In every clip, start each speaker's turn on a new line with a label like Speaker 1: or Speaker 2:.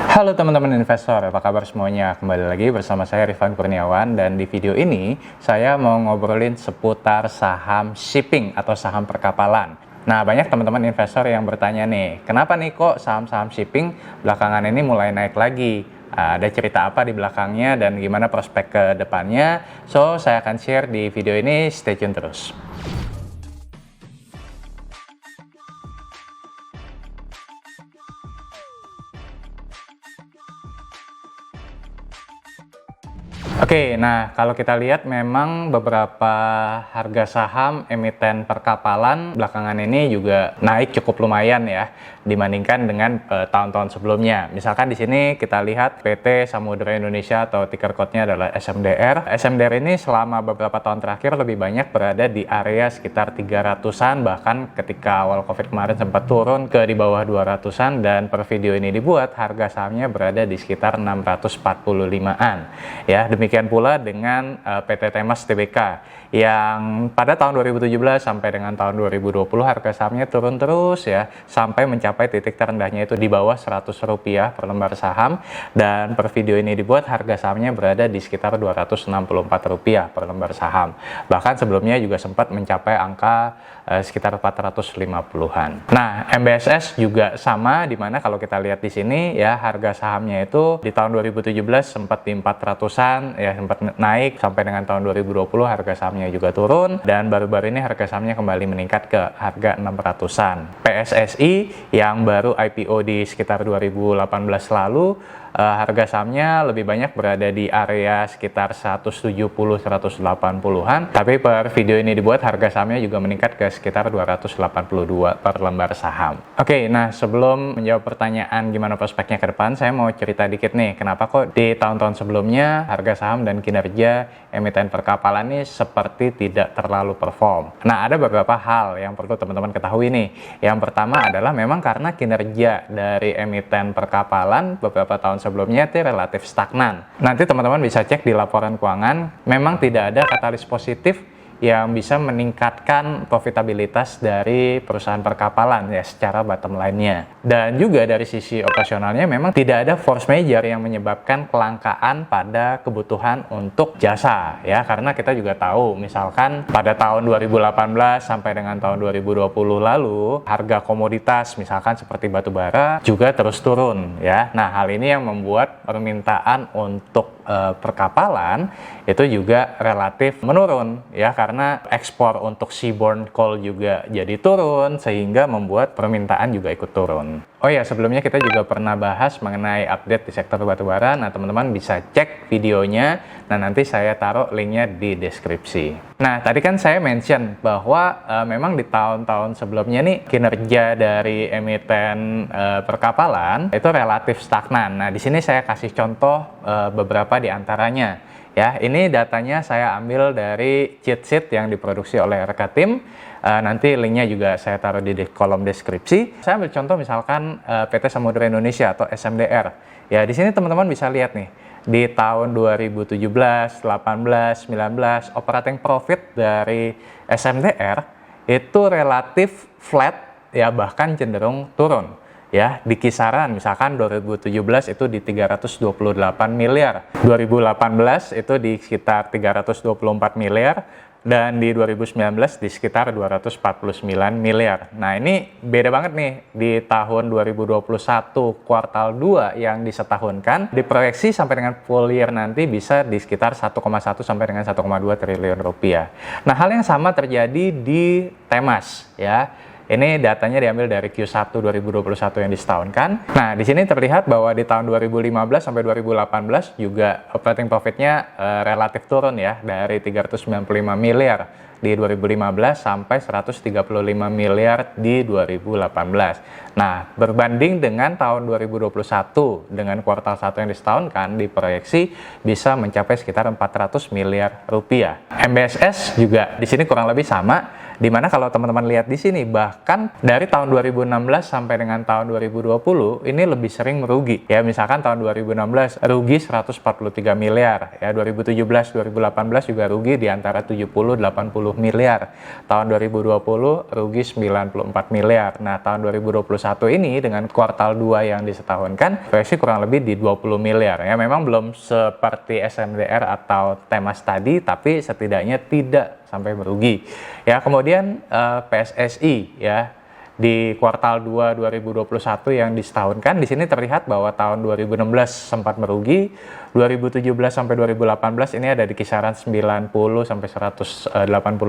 Speaker 1: Halo teman-teman investor, apa kabar semuanya? Kembali lagi bersama saya Rifan Kurniawan, dan di video ini saya mau ngobrolin seputar saham shipping atau saham perkapalan. Nah, banyak teman-teman investor yang bertanya nih, kenapa nih kok saham-saham shipping belakangan ini mulai naik lagi? Ada cerita apa di belakangnya dan gimana prospek ke depannya? So, saya akan share di video ini, stay tune terus. Oke, nah kalau kita lihat memang beberapa harga saham emiten perkapalan belakangan ini juga naik cukup lumayan ya dibandingkan dengan tahun-tahun sebelumnya. Misalkan di sini kita lihat PT Samudra Indonesia atau ticker code-nya adalah SMDR. SMDR ini selama beberapa tahun terakhir lebih banyak berada di area sekitar 300-an, bahkan ketika awal Covid kemarin sempat turun ke di bawah 200-an, dan per video ini dibuat harga sahamnya berada di sekitar 645-an. Ya, demikian pula dengan PT Temas Tbk yang pada tahun 2017 sampai dengan tahun 2020 harga sahamnya turun terus ya sampai mencapai titik terendahnya itu di bawah Rp100 per lembar saham, dan per video ini dibuat harga sahamnya berada di sekitar Rp264 per lembar saham. Bahkan sebelumnya juga sempat mencapai angka sekitar 450-an. Nah, MBSS juga sama, dimana kalau kita lihat di sini ya harga sahamnya itu di tahun 2017 sempat di 400-an ya, sempat naik sampai dengan tahun 2020 harga sahamnya juga turun, dan baru-baru ini harga sahamnya kembali meningkat ke harga 600-an. PSSI yang baru IPO di sekitar 2018 lalu, harga sahamnya lebih banyak berada di area sekitar 170-180-an, tapi per video ini dibuat harga sahamnya juga meningkat ke sekitar 282 per lembar saham. Oke, nah sebelum menjawab pertanyaan gimana prospeknya ke depan, saya mau cerita dikit nih kenapa kok di tahun-tahun sebelumnya harga saham dan kinerja emiten perkapalan ini seperti tidak terlalu perform. Nah, ada beberapa hal yang perlu teman-teman ketahui nih. Yang pertama adalah memang karena kinerja dari emiten perkapalan beberapa tahun sebelumnya itu relatif stagnan. Nanti teman-teman bisa cek di laporan keuangan, memang tidak ada katalis positif yang bisa meningkatkan profitabilitas dari perusahaan perkapalan ya secara bottom line-nya. Dan juga dari sisi operasionalnya memang tidak ada force major yang menyebabkan kelangkaan pada kebutuhan untuk jasa ya, karena kita juga tahu misalkan pada tahun 2018 sampai dengan tahun 2020 lalu harga komoditas misalkan seperti batu bara juga terus turun ya. Nah, hal ini yang membuat permintaan untuk perkapalan itu juga relatif menurun ya, karena ekspor untuk seaborne coal juga jadi turun sehingga membuat permintaan juga ikut turun. Oh ya, sebelumnya kita juga pernah bahas mengenai update di sektor batubara. Nah, teman-teman bisa cek videonya. Nah, nanti saya taruh linknya di deskripsi. Nah, tadi kan saya mention bahwa memang di tahun-tahun sebelumnya nih kinerja dari emiten perkapalan itu relatif stagnan. Nah, di sini saya kasih contoh beberapa di antaranya. Ya, ini datanya saya ambil dari cheat sheet yang diproduksi oleh Rekatim. Nanti linknya juga saya taruh di kolom deskripsi. Saya ambil contoh misalkan PT Samudra Indonesia atau SMDR. Ya, di sini teman-teman bisa lihat nih, di tahun 2017, 18, 19, operating profit dari SMDR itu relatif flat ya, bahkan cenderung turun. Ya, di kisaran misalkan 2017 itu di 328 miliar, 2018 itu di sekitar 324 miliar, dan di 2019 di sekitar 249 miliar. Nah, ini beda banget nih di tahun 2021 kuartal 2 yang disetahunkan, diproyeksi sampai dengan full year nanti bisa di sekitar 1,1 sampai dengan 1,2 triliun rupiah. Nah, hal yang sama terjadi di Temas ya. Ini datanya diambil dari Q1 2021 yang disetahunkan. Nah, di sini terlihat bahwa di tahun 2015 sampai 2018 juga operating profitnya relatif turun ya, dari 395 miliar di 2015 sampai 135 miliar di 2018. Nah, berbanding dengan tahun 2021 dengan kuartal 1 yang disetahunkan, diproyeksi bisa mencapai sekitar 400 miliar rupiah. MBSS juga di sini kurang lebih sama. Dimana kalau teman-teman lihat di sini, bahkan dari tahun 2016 sampai dengan tahun 2020 ini lebih sering merugi. Ya, misalkan tahun 2016 rugi 143 miliar, ya 2017, 2018 juga rugi di antara 70-80 miliar. Tahun 2020 rugi 94 miliar. Nah, tahun 2021 ini dengan kuartal 2 yang disetahunkan, proyeksi kurang lebih di 20 miliar. Ya, memang belum seperti SMDR atau Temas tadi, tapi setidaknya tidak sampai merugi. Ya, kemudian PSSI ya di kuartal 2 2021 yang disetahunkan, di sini terlihat bahwa tahun 2016 sempat merugi, 2017 sampai 2018 ini ada di kisaran 90 sampai 180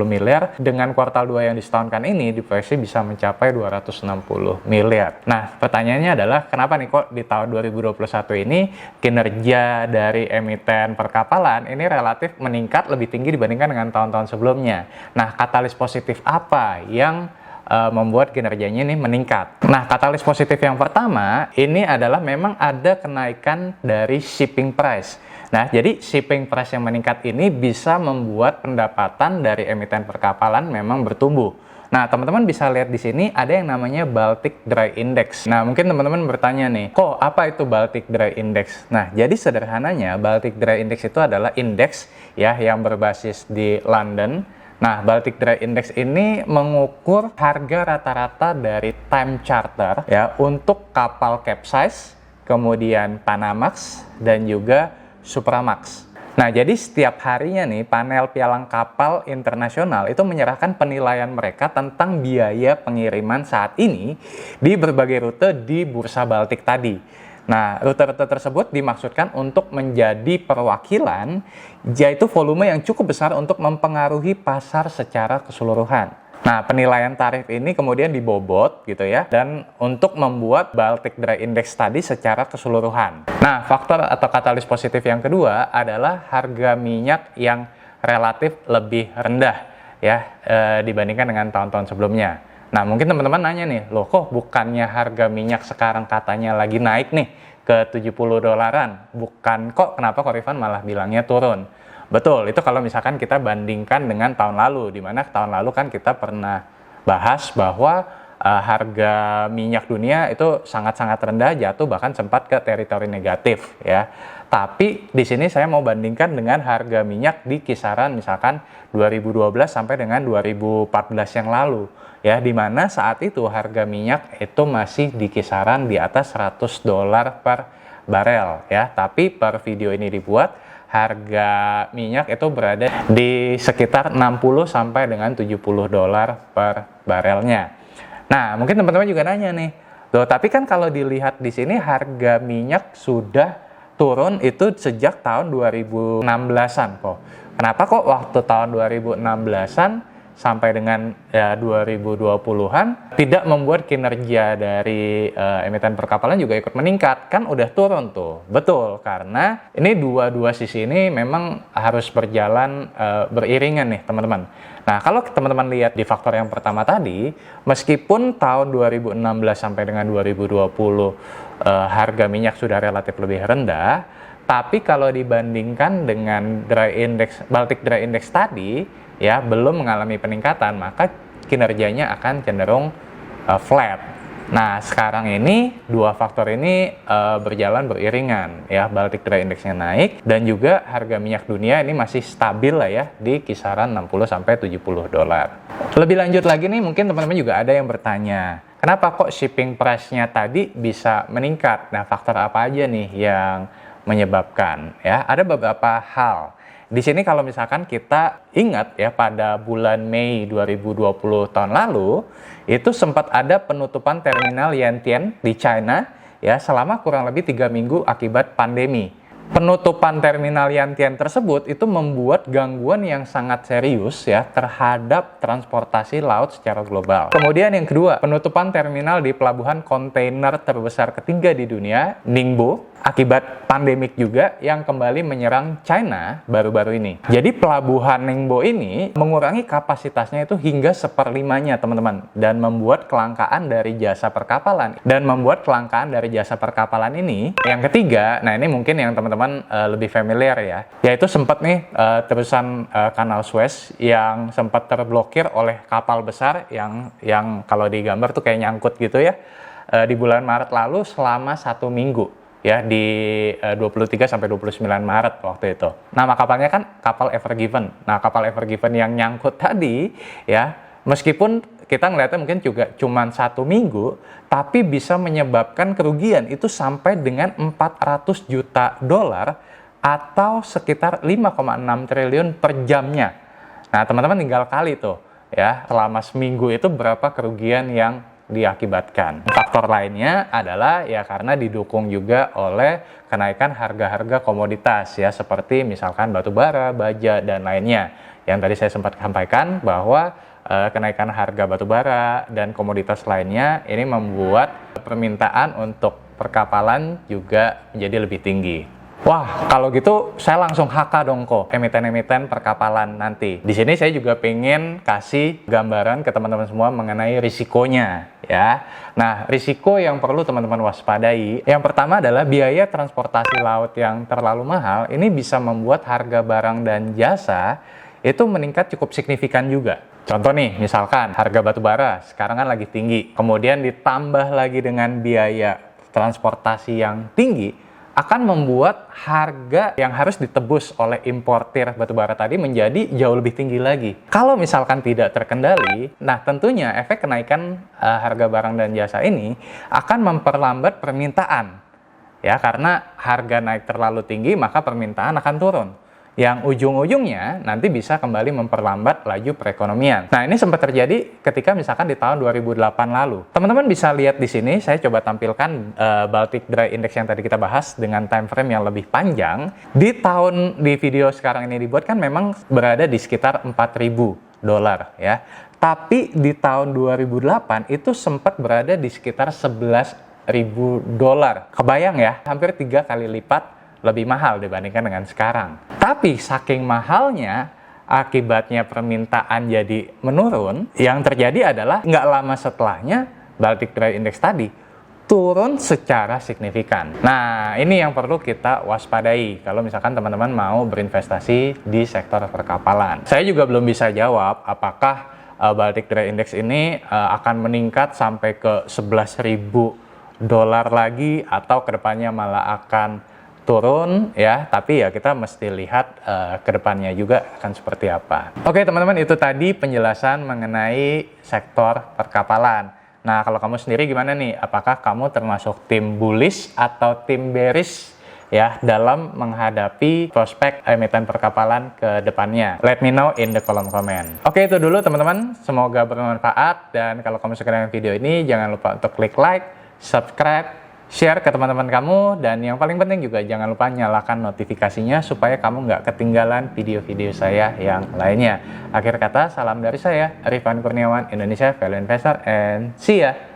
Speaker 1: miliar. Dengan kuartal 2 yang disetahunkan ini diproyeksi bisa mencapai 260 miliar. Nah, pertanyaannya adalah kenapa nih kok di tahun 2021 ini kinerja dari emiten perkapalan ini relatif meningkat lebih tinggi dibandingkan dengan tahun-tahun sebelumnya. Nah, katalis positif apa yang membuat kinerjanya ini meningkat? Nah, katalis positif yang pertama ini adalah memang ada kenaikan dari shipping price. Nah, jadi shipping price yang meningkat ini bisa membuat pendapatan dari emiten perkapalan memang bertumbuh. Nah, teman-teman bisa lihat di sini ada yang namanya Baltic Dry Index. Nah, mungkin teman-teman bertanya nih, kok apa itu Baltic Dry Index? Nah, jadi sederhananya Baltic Dry Index itu adalah indeks ya yang berbasis di London. Nah, Baltic Dry Index ini mengukur harga rata-rata dari time charter ya untuk kapal Capesize, kemudian Panamax dan juga Supramax. Nah, jadi setiap harinya nih panel pialang kapal internasional itu menyerahkan penilaian mereka tentang biaya pengiriman saat ini di berbagai rute di Bursa Baltik tadi. Nah, rute-rute tersebut dimaksudkan untuk menjadi perwakilan, yaitu volume yang cukup besar untuk mempengaruhi pasar secara keseluruhan. Nah, penilaian tarif ini kemudian dibobot gitu ya, dan untuk membuat Baltic Dry Index tadi secara keseluruhan. Nah, faktor atau katalis positif yang kedua adalah harga minyak yang relatif lebih rendah ya dibandingkan dengan tahun-tahun sebelumnya. Nah, mungkin teman-teman nanya nih, loh kok bukannya harga minyak sekarang katanya lagi naik nih ke 70 dolaran? Bukan kok, kenapa kok Rifan malah bilangnya turun? Betul, itu kalau misalkan kita bandingkan dengan tahun lalu, di mana tahun lalu kan kita pernah bahas bahwa harga minyak dunia itu sangat-sangat rendah, jatuh bahkan sempat ke teritori negatif ya. Tapi di sini saya mau bandingkan dengan harga minyak di kisaran misalkan 2012 sampai dengan 2014 yang lalu ya, di mana saat itu harga minyak itu masih di kisaran di atas 100 dolar per barel ya. Tapi per video ini dibuat, harga minyak itu berada di sekitar 60 sampai dengan 70 dolar per barelnya. Nah, mungkin teman-teman juga nanya nih, loh tapi kan kalau dilihat di sini harga minyak sudah turun itu sejak tahun 2016-an kok. Kenapa kok waktu tahun 2016-an sampai dengan 2020-an tidak membuat kinerja dari emiten perkapalan juga ikut meningkat? Kan udah turun tuh. Betul, karena ini dua sisi ini memang harus berjalan beriringan nih teman-teman. Nah, kalau teman-teman lihat di faktor yang pertama tadi, meskipun tahun 2016 sampai dengan 2020 harga minyak sudah relatif lebih rendah, tapi kalau dibandingkan dengan Baltic Dry Index tadi, ya belum mengalami peningkatan, maka kinerjanya akan cenderung flat. Nah, sekarang ini dua faktor ini berjalan beriringan ya, Baltic Dry Index-nya naik dan juga harga minyak dunia ini masih stabil lah ya di kisaran 60 sampai 70 dolar. Lebih lanjut lagi nih, mungkin teman-teman juga ada yang bertanya, kenapa kok shipping price-nya tadi bisa meningkat? Nah, faktor apa aja nih yang menyebabkan ya? Ada beberapa hal. Di sini kalau misalkan kita ingat ya, pada bulan Mei 2020 tahun lalu itu sempat ada penutupan terminal Yantian di China ya selama kurang lebih 3 minggu akibat pandemi. Penutupan terminal Yantian tersebut itu membuat gangguan yang sangat serius ya terhadap transportasi laut secara global. Kemudian yang kedua, penutupan terminal di pelabuhan kontainer terbesar ketiga di dunia, Ningbo, akibat pandemik juga yang kembali menyerang China baru-baru ini. Jadi pelabuhan Ningbo ini mengurangi kapasitasnya itu hingga 1/5-nya teman-teman, dan membuat kelangkaan dari jasa perkapalan. Ini yang ketiga, nah ini mungkin yang teman-teman lebih familiar ya, yaitu sempat nih terusan Kanal Suez yang sempat terblokir oleh kapal besar yang kalau digambar tuh kayak nyangkut gitu ya, di bulan Maret lalu selama 1 minggu. Ya, di 23 sampai 29 Maret waktu itu. Nama kapalnya kan kapal Ever Given. Nah, kapal Ever Given yang nyangkut tadi ya, meskipun kita ngeliatnya mungkin juga cuma 1 minggu, tapi bisa menyebabkan kerugian itu sampai dengan 400 juta dolar atau sekitar 5,6 triliun per jamnya. Nah, teman-teman tinggal kali tuh ya, selama seminggu itu berapa kerugian yang diakibatkan. Faktor lainnya adalah ya karena didukung juga oleh kenaikan harga-harga komoditas ya, seperti misalkan batu bara, baja, dan lainnya. Yang tadi saya sempat sampaikan bahwa kenaikan harga batu bara dan komoditas lainnya ini membuat permintaan untuk perkapalan juga menjadi lebih tinggi. Wah, kalau gitu saya langsung HK dong kok emiten-emiten perkapalan nanti. Di sini saya juga pengen kasih gambaran ke teman-teman semua mengenai risikonya ya. Nah, risiko yang perlu teman-teman waspadai, yang pertama adalah biaya transportasi laut yang terlalu mahal. Ini bisa membuat harga barang dan jasa itu meningkat cukup signifikan juga. Contoh nih, misalkan harga batu bara sekarang kan lagi tinggi, kemudian ditambah lagi dengan biaya transportasi yang tinggi, akan membuat harga yang harus ditebus oleh importir batubara tadi menjadi jauh lebih tinggi lagi. Kalau misalkan tidak terkendali, nah tentunya efek kenaikan harga barang dan jasa ini akan memperlambat permintaan. Ya, karena harga naik terlalu tinggi, maka permintaan akan turun. Yang ujung-ujungnya nanti bisa kembali memperlambat laju perekonomian. Nah, ini sempat terjadi ketika misalkan di tahun 2008 lalu. Teman-teman bisa lihat di sini, saya coba tampilkan Baltic Dry Index yang tadi kita bahas dengan time frame yang lebih panjang. Di video sekarang ini dibuat kan memang berada di sekitar 4.000 dolar ya. Tapi di tahun 2008 itu sempat berada di sekitar 11.000 dolar. Kebayang ya, hampir 3 kali lipat lebih mahal dibandingkan dengan sekarang. Tapi saking mahalnya, akibatnya permintaan jadi menurun, yang terjadi adalah nggak lama setelahnya Baltic Dry Index tadi turun secara signifikan. Nah, ini yang perlu kita waspadai kalau misalkan teman-teman mau berinvestasi di sektor perkapalan. Saya juga belum bisa jawab apakah Baltic Dry Index ini akan meningkat sampai ke 11.000 dolar lagi atau kedepannya malah akan turun ya, tapi ya kita mesti lihat ke depannya juga akan seperti apa. Oke teman-teman, itu tadi penjelasan mengenai sektor perkapalan. Nah, kalau kamu sendiri gimana nih? Apakah kamu termasuk tim bullish atau tim bearish ya dalam menghadapi prospek emiten perkapalan ke depannya? Let me know in the kolom komen. Oke, itu dulu teman-teman, semoga bermanfaat, dan kalau kamu suka dengan video ini jangan lupa untuk klik like, subscribe, share ke teman-teman kamu, dan yang paling penting juga jangan lupa nyalakan notifikasinya supaya kamu nggak ketinggalan video-video saya yang lainnya. Akhir kata, salam dari saya, Arifan Kurniawan, Indonesia Value Investor, and see ya!